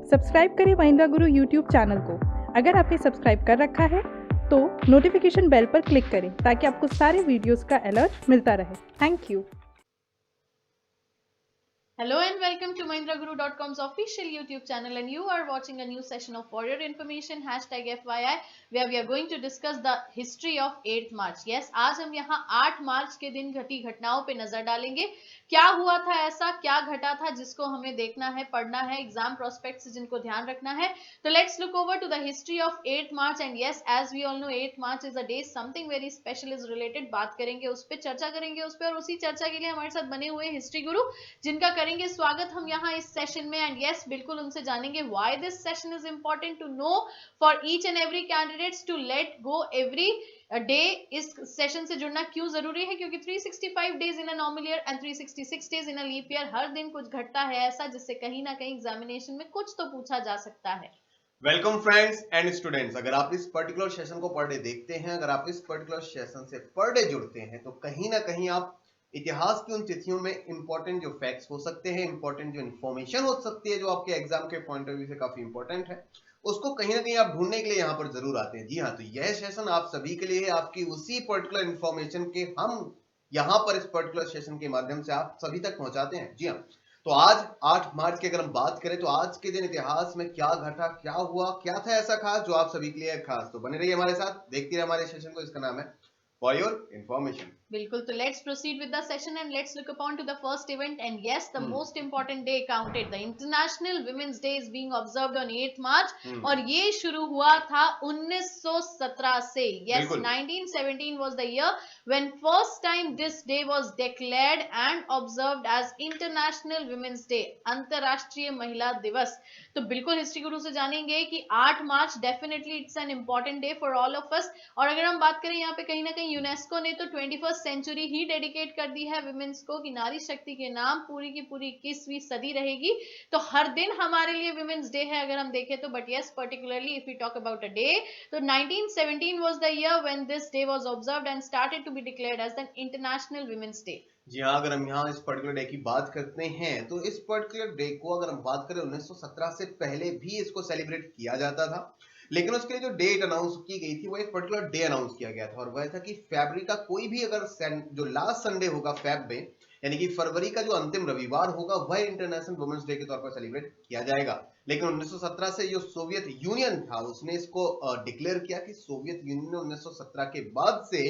Subscribe करें महिंद्रा गुरु YouTube channel को। अगर आपने सब्सक्राइब कर रखा है तो नोटिफिकेशन बेल पर क्लिक करें ताकि आपको सारे वीडियोस का अलर्ट मिलता रहे। Thank you. Hello and welcome to MahindraGuru.com's official YouTube channel, and you are watching a new session of For Your Information #FYI, where we are going to discuss the history of 8th March. Yes, आज हम यहाँ 8 March के दिन घटी घटनाओं पे नजर डालेंगे। क्या हुआ था ऐसा, क्या घटा था जिसको हमें देखना है, पढ़ना है, एग्जाम प्रोस्पेक्ट से जिनको ध्यान रखना है। तो let's look over to the history of 8th March, and yes, as we all know 8th March is a day something very special is related. बात करेंगे उस पर, चर्चा करेंगे उस पर, और उसी चर्चा के लिए हमारे साथ बने हुए हिस्ट्री गुरु जिनका करेंगे स्वागत हम यहाँ इस सेशन में। एंड यस, बिल्कुल उनसे जानेंगे why this session is important to know for each and every candidates to let go every day. इस सेशन से जुड़ना क्यों जरूरी है, क्योंकि 365 days in a normal year and 366 days in a leap year, हर दिन कुछ घटता है ऐसा जिससे कहीं ना कहीं एग्जामिनेशन में कुछ तो पूछा जा सकता है। वेलकम फ्रेंड्स एंड स्टूडेंट्स, अगर आप इस पर्टिकुलर सेशन को पर डे देखते हैं, अगर आप इस पर्टिकुलर सेशन से पर डे जुड़ते हैं, तो कहीं ना कहीं आप इतिहास की उन तिथियों में इंपॉर्टेंट जो फैक्ट्स हो सकते हैं, इंपॉर्टेंट जो इन्फॉर्मेशन हो सकती है, जो आपके एग्जाम के पॉइंट ऑफ व्यू से काफी इंपॉर्टेंट है, उसको कहीं ना कहीं आप ढूंढने के लिए यहाँ पर जरूर आते हैं। जी हाँ, तो यह सेशन आप सभी के लिए है, आपकी उसी पर्टिकुलर इंफॉर्मेशन के हम यहाँ पर इस पर्टिकुलर सेशन के माध्यम से आप सभी तक पहुंचाते हैं। जी हाँ, तो आज 8 मार्च की अगर हम बात करें तो आज के दिन इतिहास में क्या घटा, क्या हुआ, क्या था ऐसा खास जो आप सभी के लिए खास। तो बने रहिए हमारे साथ, देखते रहिए हमारे सेशन को। इसका नाम है फॉर योर इंफॉर्मेशन। बिल्कुल, तो let's proceed with the session and let's look upon to the first event. And yes, the most important day counted, the international women's day is being observed on 8th March, और ये शुरू हुआ था 1917 से। Yes, 1917 was the year when first time this day was declared and observed as international women's day, अंतरराष्ट्रीय महिला दिवस। तो बिल्कुल हिस्ट्री गुरु से जानेंगे कि 8 March definitely it's an important day for all of us. और अगर हम बात करें यहाँ पे कहीं ना कहीं यूनेस्को ने तो 21st सेंचुरी ही डेडिकेट कर दी है वुमेन्स को, कि नारी शक्ति के नाम पूरी की पूरी 21वीं सदी रहेगी। तो हर दिन हमारे लिए वुमेन्स डे है अगर हम देखें तो। But yes, particularly if you talk about a day, तो 1917 was the year when this day was observed and started to be declared as the international women's day. जी हाँ, अगर हम यहाँ इस पर्टिकुलर डे की बात करते हैं तो इस पर्टिकुलर डे को अगर हम बात करें 1917 से पहले भी इसको सेलिब्रेट किया जाता था, लेकिन उसके लिए जो डेट अनाउंस की गई थी वो एक पर्टिकुलर डे अनाउंस किया गया था, और वह था कि फरवरी का कोई भी अगर जो लास्ट संडे होगा फेब में, यानी कि फरवरी का जो अंतिम रविवार होगा, वह इंटरनेशनल वुमेन्स डे के तौर पर सेलिब्रेट किया जाएगा। लेकिन 1917 से जो सोवियत यूनियन था उसने इसको डिक्लेयर किया कि सोवियत यूनियन ने 1917 के बाद से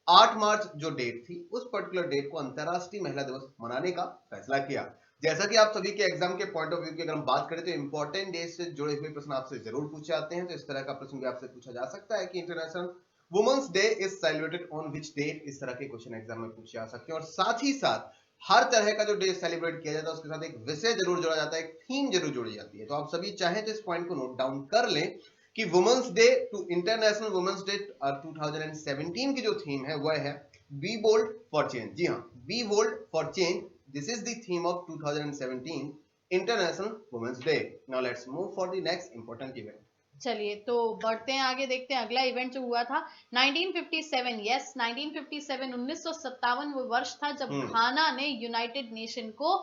8 मार्च जो डेट थी, उस पर्टिकुलर डेट को अंतरराष्ट्रीय महिला दिवस मनाने का फैसला किया। जैसा कि आप सभी के एग्जाम के पॉइंट ऑफ व्यू की अगर हम बात करें तो इंपॉर्टेंट डे से जुड़े हुए प्रश्न आपसे जरूर पूछे जाते हैं। तो इस तरह का प्रश्न भी आपसे पूछा जा सकता है कि international women's day is celebrated on which date, इस तरह के क्वेश्चन एग्जाम में पूछे जा सकते हैं। और साथ ही साथ हर तरह का जो डे सेलिब्रेट किया जाता है उसके साथ एक विषय जरूर जोड़ा जाता है, एक थीम जरूर जोड़ी जाती है। तो आप सभी चाहें तो इस पॉइंट को नोट डाउन कर लें कि women's day to international women's day 2017 की जो थीम है वह है बी बोल्ड फॉर चेंज। जी हाँ, be bold for change, this is the theme of 2017 international women's day. Now let's move for the next important event. चलिए तो बढ़ते हैं आगे, देखते हैं अगला इवेंट जो हुआ था 1957। यस, 1957 1957 वो वर्ष था जब घाना ने यूनाइटेड नेशन को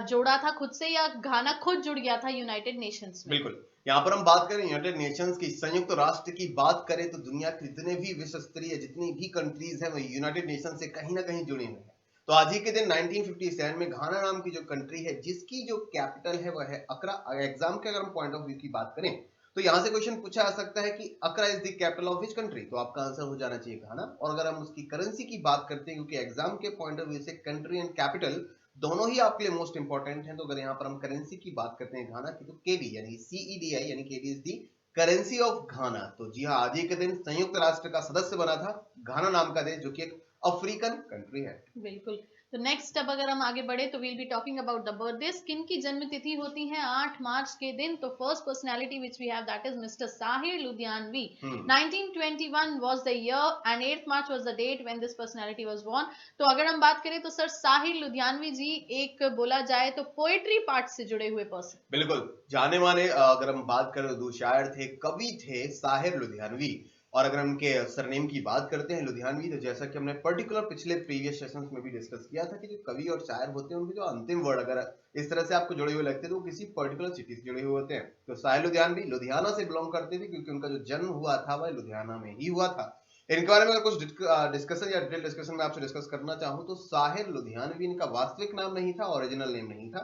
जोड़ा था खुद से, या घाना खुद जुड़ गया था यूनाइटेड नेशंस में। बिल्कुल, यहाँ पर हम बात करें यूनाइटेड नेशंस की, संयुक्त राष्ट्र की बात करें तो दुनिया के जितने भी विश्व स्तरीय जितनी भी कंट्रीज हैं वो यूनाइटेड नेशन से कहीं ना कहीं जुड़ी हुई हैं। तो आज ही के दिन 1957 में घाना नाम की जो कंट्री है जिसकी जो कैपिटल है वह है अक्रा। एग्जाम के अगर हम पॉइंट ऑफ व्यू की बात करें तो यहां से क्वेश्चन पूछा जा सकता है कि Accra is the capital of which country, तो आपका आंसर हो जाना चाहिए घाना। और अगर हम उसकी करेंसी की बात करते हैं, क्योंकि एग्जाम के पॉइंट ऑफ व्यू से कंट्री एंड कैपिटल दोनों ही आपके लिए मोस्ट इंपॉर्टेंट हैं, तो अगर यहाँ पर हम करेंसी की बात करते हैं घाना की, तो केडी यानी CEDI यानी KD is the currency of घाना। तो जी हाँ, आज ही के दिन संयुक्त राष्ट्र का सदस्य बना था घाना नाम का देश, जो कि एक अफ्रीकन कंट्री है। बिल्कुल, तो नेक्स्ट अब अगर हम आगे बढ़े तो we'll be talking about the birthdays. किन की जन्म तिथि होती है 8 मार्च के दिन? तो first personality which we have that is mister Sahir Ludhianvi. 1921 was the year and 8th March was the date when this personality was born. तो अगर हम बात करें तो सर साहिर लुधियानवी जी एक बोला जाए तो पोएट्री पार्ट से जुड़े हुए पर्सन। बिल्कुल, जाने माने अगर हम बात करें तो शायर थे, कवि थे साहिर लुधियानवी। और अगर हम उनके सरनेम की बात करते हैं लुधियानवी, तो जैसा कि हमने पर्टिकुलर पिछले प्रीवियस सेशंस में भी डिस्कस किया था कि जो कवि और शायर होते हैं उनके जो अंतिम वर्ड अगर इस तरह से आपको जुड़े हुए लगते हैं तो वो किसी पर्टिकुलर सिटी से जुड़े हुए होते हैं। तो साहिर लुधियानवी लुधियाना से बिलोंग करते थे क्योंकि उनका जो जन्म हुआ था वह लुधियाना में ही हुआ था। इनके बारे में अगर कुछ डिस्कशन या डिटेल डिस्कशन में आपसे डिस्कस करना चाहूँ तो साहिर लुधियानवी इनका वास्तविक नाम नहीं था, ओरिजिनल नेम नहीं था।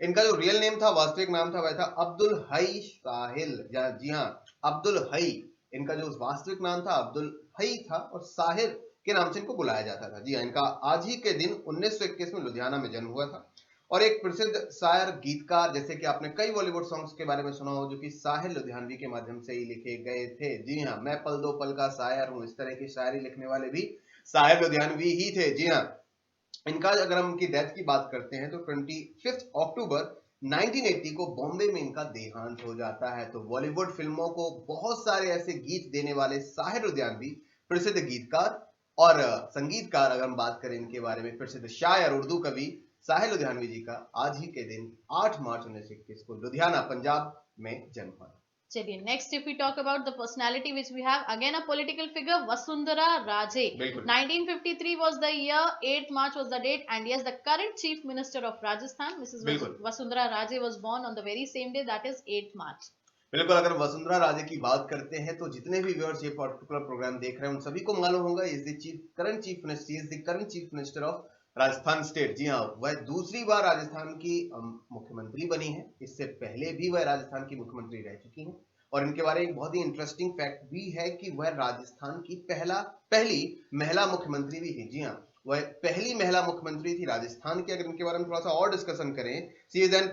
इनका जो रियल नेम था, वास्तविक नाम था, वह था अब्दुल हई साहिल। जी हाँ, अब्दुल हई इनका जो वास्तविक नाम था अब्दुल हई था और साहिर के नाम से इनको बुलाया जाता था। जी हाँ, इनका आज ही के दिन 1921 में लुधियाना में जन्म हुआ था और एक प्रसिद्ध शायर गीतकार, जैसे कि आपने कई बॉलीवुड सॉन्ग्स के बारे में सुना हो जो कि साहिर लुधियानवी के माध्यम से ही लिखे गए थे। जी हाँ, मैं पल दो पल का शायर हूँ, इस तरह की शायरी लिखने वाले भी साहिर लुधियानवी ही थे। जी हाँ, इनका अगर हम इनकी डेथ की बात करते हैं तो 25 अक्टूबर 1980 को बॉम्बे में इनका देहांत हो जाता है। तो बॉलीवुड फिल्मों को बहुत सारे ऐसे गीत देने वाले साहिर लुधियानवी प्रसिद्ध गीतकार और संगीतकार, अगर हम बात करें इनके बारे में, प्रसिद्ध शायर उर्दू कवि साहिर लुधियानवी जी का आज ही के दिन 8 मार्च 1921 को लुधियाना पंजाब में जन्म हुआ। चलिए next if we talk about the personality which we have again a political figure, Vasundhara Raje. 1953 was the year, 8th March was the date, and yes, the current chief minister of Rajasthan, Mrs. Vasundhara Raje, was born on the very same day, that is 8th March. बिल्कुल, अगर वसुंधरा राजे की बात करते हैं तो जितने भी viewers ये पर्टिकुलर प्रोग्राम देख रहे हैं उन सभी को मालूम होगा is the current chief minister of Rajasthan state. जी हाँ, वह दूसरी बार राजस्थान की मुख्यमंत्री बनी है। इससे पहले भी वह राजस्थान की मुख्यमंत्री रह चुकी हैं और इनके बारे में एक बहुत ही इंटरेस्टिंग फैक्ट भी है कि वह राजस्थान की पहली महिला मुख्यमंत्री भी थी। जी हाँ, वह पहली महिला मुख्यमंत्री थी राजस्थान की। अगर इनके बारे में थोड़ा सा और डिस्कशन करें, she is an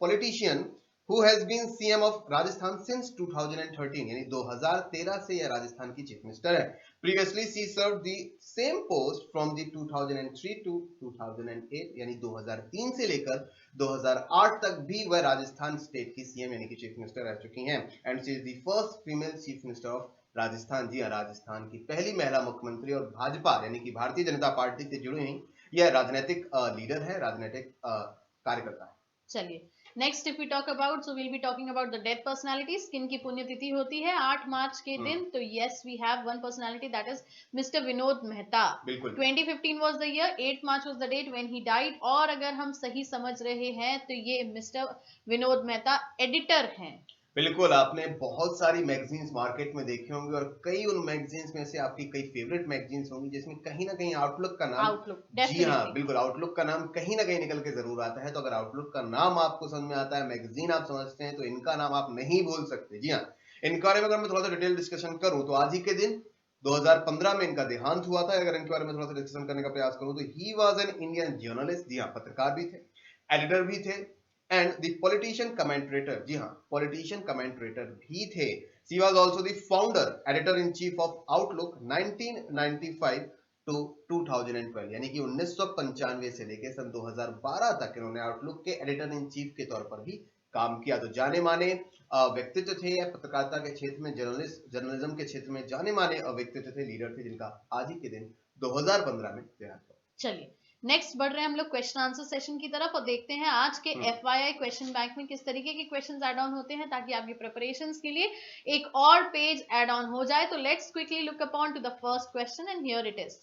politician who has been CM of Rajasthan since 2013, यानी 2013 से यह राजस्थान की चीफ मिनिस्टर है। Previously she served the same post from the 2003 to 2008, यानी 2003 से लेकर 2008 तक भी वह राजस्थान स्टेट की सीएम यानी कि चीफ मिनिस्टर रह चुकी हैं। And she is the first female chief minister of Rajasthan. जी, राजस्थान की पहली महिला मुख्यमंत्री और भाजपा यानी कि भारतीय जनता पार्टी से जुड़ी हुई यह राजनीतिक लीडर है, राजनीतिक कार्यकर्ता है। चलिए next if we talk about, so will be talking about the death personalities. किनकी पुण्यतिथि होती है 8 मार्च के दिन? तो yes, we have one personality, that is mister Vinod Mehta. 2015 was the year, 8 March was the date when he died. और अगर हम सही समझ रहे हैं तो ये मिस्टर विनोद मेहता एडिटर हैं। बिल्कुल, आपने बहुत सारी मैगजीन्स मार्केट में देखे होंगे और कई उन मैगजीन्स में से आपकी कई फेवरेट मैगजीन्स होंगी जिसमें कहीं ना कहीं आउटलुक का नाम, जी हाँ बिल्कुल, आउटलुक का नाम कहीं ना कहीं निकल के जरूर आता है। तो अगर आउटलुक का नाम आपको समझ में आता है, मैगजीन आप समझते हैं, तो इनका नाम आप नहीं भूल सकते। जी हाँ, इनके बारे में अगर मैं थोड़ा सा डिटेल डिस्कशन करूं तो आज ही के दिन 2015 में इनका देहांत हुआ था। अगर इनके बारे में थोड़ा सा डिस्कशन करने का प्रयास करूं तो he was an Indian journalist. जी हाँ, पत्रकार भी थे, एडिटर भी थे एंड द पॉलिटिशियन कमेंट्रेटर। जी हाँ, पॉलिटिशियन कमेंट्रेटर भी थे। She was also the founder, editor in chief of Outlook 1995 to 2012, यानी कि 1995 से लेकर सन 2012 तक इन्होंने आउटलुक के एडिटर इन चीफ के तौर पर भी काम किया। तो जाने माने व्यक्तित्व थे, या पत्रकारिता के क्षेत्र में, जर्नलिज्म के क्षेत्र में जाने माने व्यक्तित्व थे, लीडर थे, जिनका आज ही के दिन 2015 में देहांत हुआ। चलिए नेक्स्ट बढ़ रहे हैं हम लोग क्वेश्चन आंसर सेशन की तरफ और देखते हैं आज के FYI क्वेश्चन बैंक में किस तरीके के क्वेश्चंस ऐड ऑन होते हैं ताकि आपकी प्रिपरेशंस के लिए एक और पेज ऐड ऑन हो जाए। तो let's quickly look upon to the first question and here it is.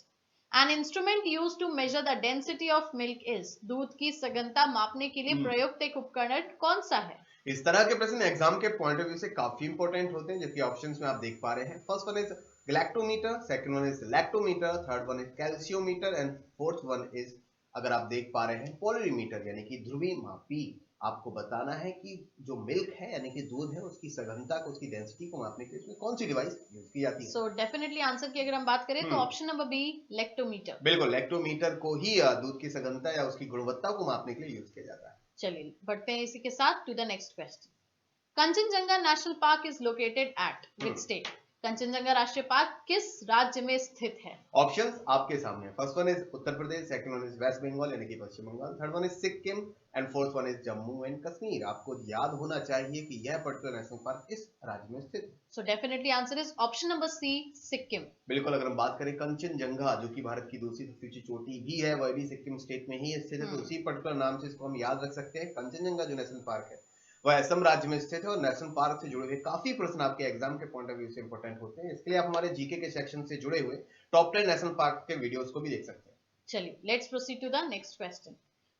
An instrument used to measure the density of milk is, दूध की सघनता मापने के लिए प्रयुक्त एक उपकरण कौन सा है? इस तरह के प्रश्न एग्जाम के पॉइंट ऑफ व्यू से काफी इंपॉर्टेंट होते हैं, जबकि ऑप्शंस में आप देख पा रहे हैं। First one is galactometer, second one is lactometer, third one is calciometer and fourth one is, अगर आप देख पा रहे हैं, पोलरीमीटर यानी कि ध्रुवीय मापी। आपको बताना है कि जो मिल्क है यानी कि दूध है उसकी सघनता को, उसकी डेंसिटी को मापने के लिए कौन सी डिवाइस यूज की जाती है। सो डेफिनेटली आंसर की अगर हम बात करें तो ऑप्शन नंबर बी, लैक्टोमीटर। बिल्कुल, लैक्टोमीटर को ही दूध की सघनता या उसकी गुणवत्ता को मापने के लिए यूज किया जाता है। चलिए बढ़ते हैं इसी के साथ to the next question. Kanchenjunga national park is located at which state? Kanchenjunga राष्ट्रीय पार्क किस राज्य में स्थित है? ऑप्शंस आपके सामने। First one is Uttar Pradesh, second one is West Bengal यानी कि Paschim Bengal, third one is Sikkim and fourth one is Jammu and Kashmir. आपको याद होना चाहिए कि यह पर्टिकुलर नेशनल पार्क किस राज्य में स्थित है। So definitely answer is option number C, Sikkim. बिल्कुल, अगर हम बात करें कंचनजंगा जो कि भारत की दूसरी सबसे ऊंची चोटी भी है, वह भी सिक्किम स्टेट में ही स्थित है। तो उसी पर्टिकुलर नाम से इसको हम याद रख सकते हैं। कंचनजंगा जो नेशनल पार्क है वह असम राज्य में स्थित है और नेशनल पार्क से जुड़े हुए काफी प्रश्न आपके एग्जाम के पॉइंट ऑफ व्यू से इंपॉर्टेंट होते हैं। इसके लिए आप हमारे जीके के सेक्शन से जुड़े हुए टॉप 10 नेशनल पार्क के वीडियोस को भी देख सकते हैं। चलिए, let's proceed to the next question.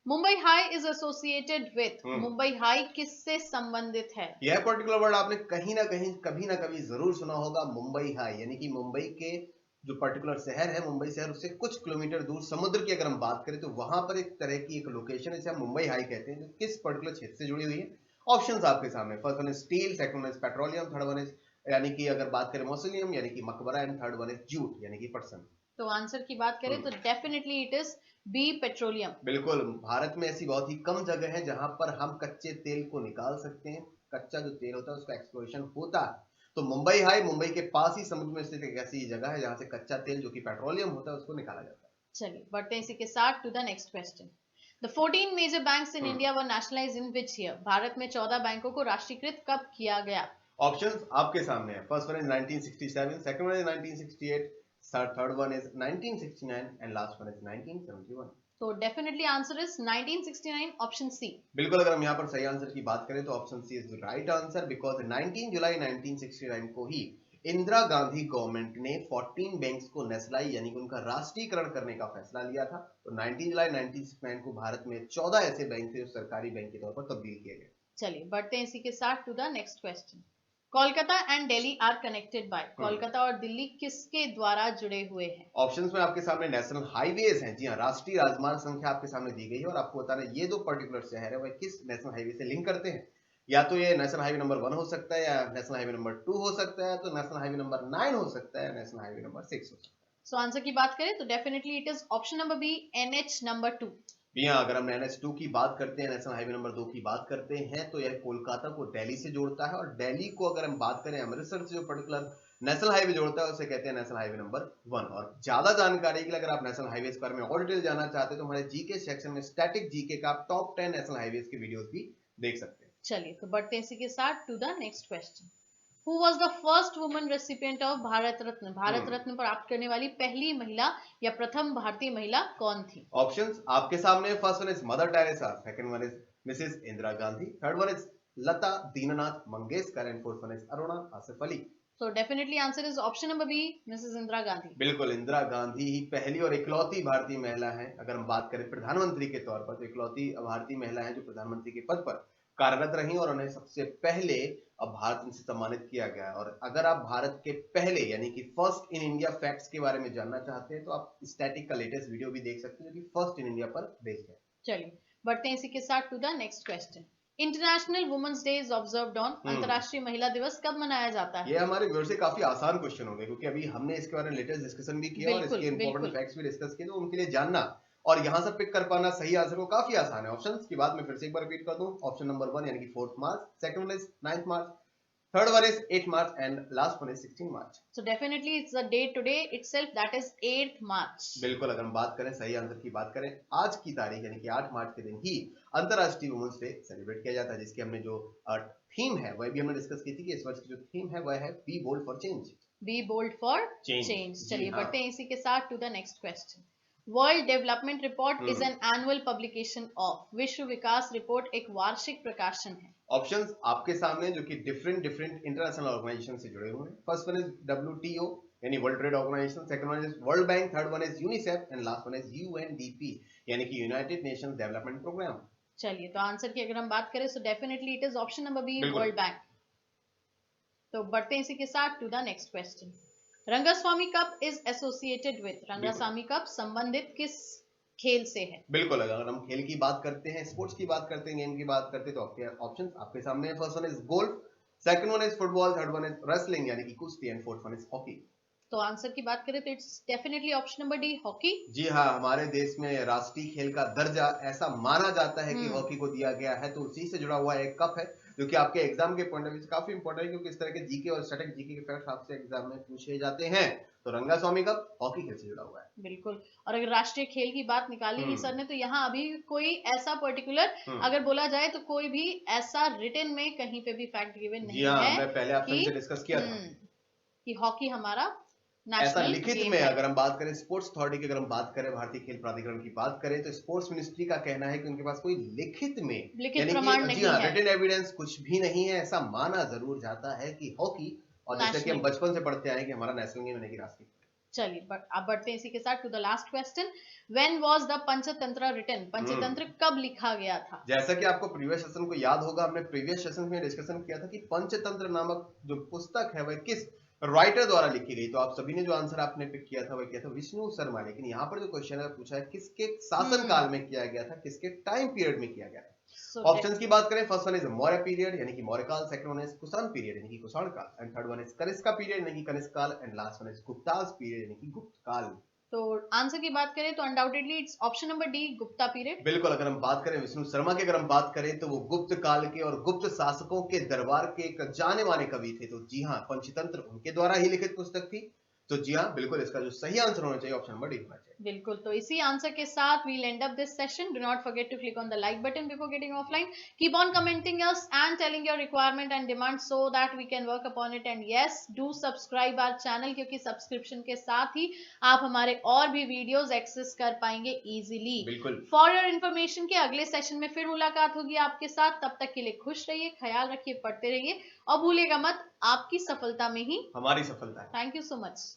Mumbai high is associated with, Mumbai high किससे संबंधित है? यह पर्टिकुलर वर्ड आपने कहीं ना कहीं कभी ना कभी जरूर सुना होगा, मुंबई हाई, यानी कि मुंबई के जो पर्टिकुलर शहर है, मुंबई शहर, उससे कुछ किलोमीटर दूर समुद्र की अगर हम बात करें तो वहां पर एक तरह की एक लोकेशन है जिसे हम मुंबई हाई कहते हैं, जो किस पर्टिकुलर क्षेत्र से जुड़ी हुई है। ऑप्शंस आपके सामने, first one is steel, second one is petroleum, third one is यानी कि अगर बात करें मौसोलियम यानी कि मकबरा, and third one is jute यानी कि पटसन। तो आंसर की बात करें तो definitely it is B, petroleum. बिल्कुल, भारत में ऐसी बहुत ही कम जगह है जहां पर हम कच्चे तेल को निकाल सकते हैं। कच्चा जो तेल होता है उसका एक्सप्लोरेशन होता है, तो मुंबई हाई मुंबई के पास ही समुद्र में स्थित एक ऐसी जगह है जहां से कच्चा तेल जो कि पेट्रोलियम होता है उसको निकाला जाता है। चलिए, बढ़ते हैं इसी के साथ to the next question. The 14 major banks in India were nationalised in which year? Bharat में 14 बैंकों को राष्ट्रीयकृत कब किया गया? ऑप्शंस आपके सामने है, first one is 1967, second one is 1968, third one is 1969 and last one is 1971। तो definitely answer is 1969, option C. बिल्कुल, अगर हम यहाँ पर सही आंसर की बात करें तो option C is the right answer, because 19 जुलाई 1969 को ही इंदिरा गांधी गवर्नमेंट ने 14 बैंक्स को नेशनलाइज यानी कि उनका राष्ट्रीयकरण करने का फैसला लिया था। तो 19 जुलाई 1969 को भारत में 14 ऐसे बैंक थे जो सरकारी बैंक के तौर पर तब्दील किए गए। चलिए, बढ़ते हैं इसी के साथ to the next question. Kolkata and Delhi are connected by, Kolkata और दिल्ली किसके द्वारा जुड़े हुए हैं? ऑप्शंस में आपके सामने नेशनल हाईवेज हैं। जी हाँ, राष्ट्रीय राजमार्ग संख्या आपके सामने दी गई है और आपको बताना ये दो पर्टिकुलर शहर है वह किस नेशनल हाईवे से लिंक करते हैं। या तो ये नेशनल हाईवे नंबर 1 हो सकता है, या नेशनल हाईवे नंबर 2 हो सकता है, तो नेशनल हाईवे नंबर 9 हो सकता है, नेशनल हाईवे नंबर 6 हो सकता है। सो आंसर की बात करें तो definitely it is option number B, NH number 2। जी हाँ, अगर हम NH2 की बात करते हैं, नेशनल हाईवे नंबर 2 की बात करते हैं, तो यह कोलकाता को दिल्ली से जोड़ता है, और दिल्ली को अगर हम बात करें अमृतसर से जो पर्टिकुलर नेशनल हाईवे जोड़ता है उसे कहते हैं नेशनल हाईवे नंबर 1। और ज्यादा जानकारी के लिए अगर आप नेशनल हाईवे के बारे में और डिटेल जानना चाहते हैं तो हमारे जीके सेक्शन में स्टैटिक जीके का आप टॉप 10 नेशनल हाईवे के वीडियोस भी देख सकते हैं। चलिए, तो बढ़ते हैं इसी के साथ to the next question. Who was the first woman recipient of Bharat Ratna? Bharat Ratna प्राप्त करने वाली पहली महिला या प्रथम भारतीय महिला कौन थी? ऑप्शंस आपके सामने, first one is mother Teresa, second one is Mrs Indira Gandhi, third one is Lata Deenanath Mangeshkar and fourth one is Aruna Asif Ali. So definitely answer is option number B, Mrs. Indira Gandhi. बिल्कुल, इंदिरा गांधी ही पहली और इकलौती भारतीय महिला है। अगर हम बात करें प्रधानमंत्री के तौर पर तो इकलौती भारतीय महिला है जो प्रधानमंत्री के पद पर कार्यरत रही और उन्हें सबसे पहले भारत से सम्मानित किया गया। और अगर आप भारत के पहले यानी कि फर्स्ट इन इंडिया फैक्ट्स के बारे में जानना चाहते हैं तो आप स्टैटिक का लेटेस्ट वीडियो भी देख सकते हैं जो कि फर्स्ट इन इंडिया पर बेस्ड है। चलिए, बढ़ते हैं इसी के साथ to the next question. International women's day is observed on, अंतरराष्ट्रीय महिला दिवस कब मनाया जाता है? ये हमारे व्यूअर से काफी आसान क्वेश्चन हो गए क्योंकि अभी हमने इसके बारे में लेटेस्ट डिस्कशन भी किया और इसके इंपॉर्टेंट फैक्ट्स भी डिस्कस किए, तो उनके लिए जानना और यहां से पिक कर पाना सही आंसर को काफी आसान है। ऑप्शंस की बात मैं फिर से एक बार रिपीट कर दूं, ऑप्शन नंबर 1 यानी कि 4 March, second one is 9 March, third one is 8 March and last one is 16 March. So definitely it's the day today itself, that is 8th March। बिल्कुल, अगर हम बात करें सही आंसर की बात करें, आज की तारीख यानी कि 8 मार्च के दिन ही अंतरराष्ट्रीय वुमेन्स डे सेलिब्रेट किया जाता है, जिसकी हमने जो थीम है वह भी हमने डिस्कस की थी कि इस वर्ष की जो थीम है वह है be bold for change. Be bold for change. चलिए, बढ़ते हैं इसी के साथ to the next question. World development report is an annual publication of, विश्व विकास रिपोर्ट एक वार्षिक प्रकाशन है। ऑप्शंस आपके सामने जो कि डिफरेंट इंटरनेशनल ऑर्गेनाइजेशन से जुड़े हुए हैं। फर्स्ट वन इज WTO यानी world trade organisation, second one is world bank, third one is UNICEF and last one is UNDP यानी कि यूनाइटेड नेशंस डेवलपमेंट प्रोग्राम। चलिए, तो आंसर की अगर हम बात करें तो definitely it is option number B, world bank. तो बढ़ते हैं इसी के साथ to the next question. Rangaswamy cup is associated with, Rangaswamy cup संबंधित किस खेल से है? बिल्कुल, अगर हम खेल की बात करते हैं, स्पोर्ट्स की बात करते हैं, गेम की बात करते हैं, तो आपके ऑप्शंस आपके सामने है। First one is golf, second one is football, third one is wrestling यानी कि कुश्ती and fourth one is hockey. तो आंसर की बात करें तो it's definitely option number D, hockey. जी हाँ, हमारे देश में राष्ट्रीय खेल का दर्जा ऐसा माना जाता है कि हॉकी को दिया गया है, तो उसी से जुड़ा हुआ एक कप है जो कि आपके एग्जाम के पॉइंट ऑफ व्यू से काफी इंपॉर्टेंट है क्योंकि इस तरह के जीके और स्टैटिक जीके के फैक्ट्स आपसे एग्जाम में पूछे जाते हैं। तो रंगास्वामी कप हॉकी खेल से जुड़ा हुआ है। बिल्कुल, और अगर राष्ट्रीय खेल की बात निकाली ही सर ने तो यहाँ अभी कोई ऐसा पर्टिकुलर अगर बोला जाए तो कोई भी ऐसा रिटन में कहीं पे भी फैक्ट गिवन नहीं है। मैं पहले आपसे डिस्कस किया था कि हॉकी हमारा ऐसा नेशनल लिखित गेम में है। अगर हम बात करें स्पोर्ट्स अथॉरिटी की, अगर हम बात करें भारतीय खेल प्राधिकरण की बात करें, तो स्पोर्ट्स मिनिस्ट्री का कहना है कि उनके पास कोई लिखित में लिखित यानी प्रमाण कि जी नहीं हाँ है रिटन एविडेंस कुछ भी नहीं है। ऐसा माना जरूर जाता है कि हॉकी, और जैसे कि हम नेशनल। बचपन से पढ़ते आए कि हमारा नेशनल गेम यानी कि राष्ट्रीय। चलिए अब बढ़ते हैं इसी के साथ to the last question. When was the Panchatantra written? Panchatantra कब लिखा गया था? जैसा कि आपको प्रीवियस सेशन को याद होगा, हमने प्रीवियस सेशन में डिस्कशन किया था कि पंचतंत्र नामक जो पुस्तक है वह किस राइटर द्वारा लिखी गई। तो आप सभी ने जो आंसर आपने पिक किया था वह किया था विष्णु शर्मा। लेकिन यहाँ पर जो क्वेश्चन है पूछा है किसके शासन काल में किया गया था, किसके टाइम पीरियड में किया गया था। ऑप्शंस की बात करें, first one is Maurya period यानी कि मौर्य काल, second one is Kushan period यानी कि कुषाण काल, and third one is Kanishka period यानी कि कनिष्क काल, and last one is Guptas period यानी कि गुप्त काल। तो आंसर की बात करें तो undoubtedly it's option number D, Gupta period. बिल्कुल, अगर हम बात करें विष्णु शर्मा की, अगर हम बात करें तो वो गुप्त काल के और गुप्त शासकों के दरबार के एक जाने माने कवि थे। तो जी हाँ, पंचतंत्र उनके द्वारा ही लिखित पुस्तक थी। तो जी हाँ बिल्कुल, इसका जो सही आंसर होना चाहिए ऑप्शन नंबर डी होना चाहिए। बिल्कुल, तो इसी आंसर के साथ we'll end up this session. Do not forget to click on the like button before getting offline. Keep on commenting us and telling your requirement and demands so that we can work upon it. And yes, do subscribe our channel क्योंकि subscription के साथ ही आप हमारे और भी videos access कर पाएंगे easily. बिल्कुल। फॉर योर इन्फॉर्मेशन के अगले सेशन में फिर मुलाकात होगी आपके साथ। तब तक के लिए खुश रहिए, ख्याल रखिए, पढ़ते रहिए और भूलिएगा मत, आपकी सफलता में ही हमारी सफलता है। Thank you so much.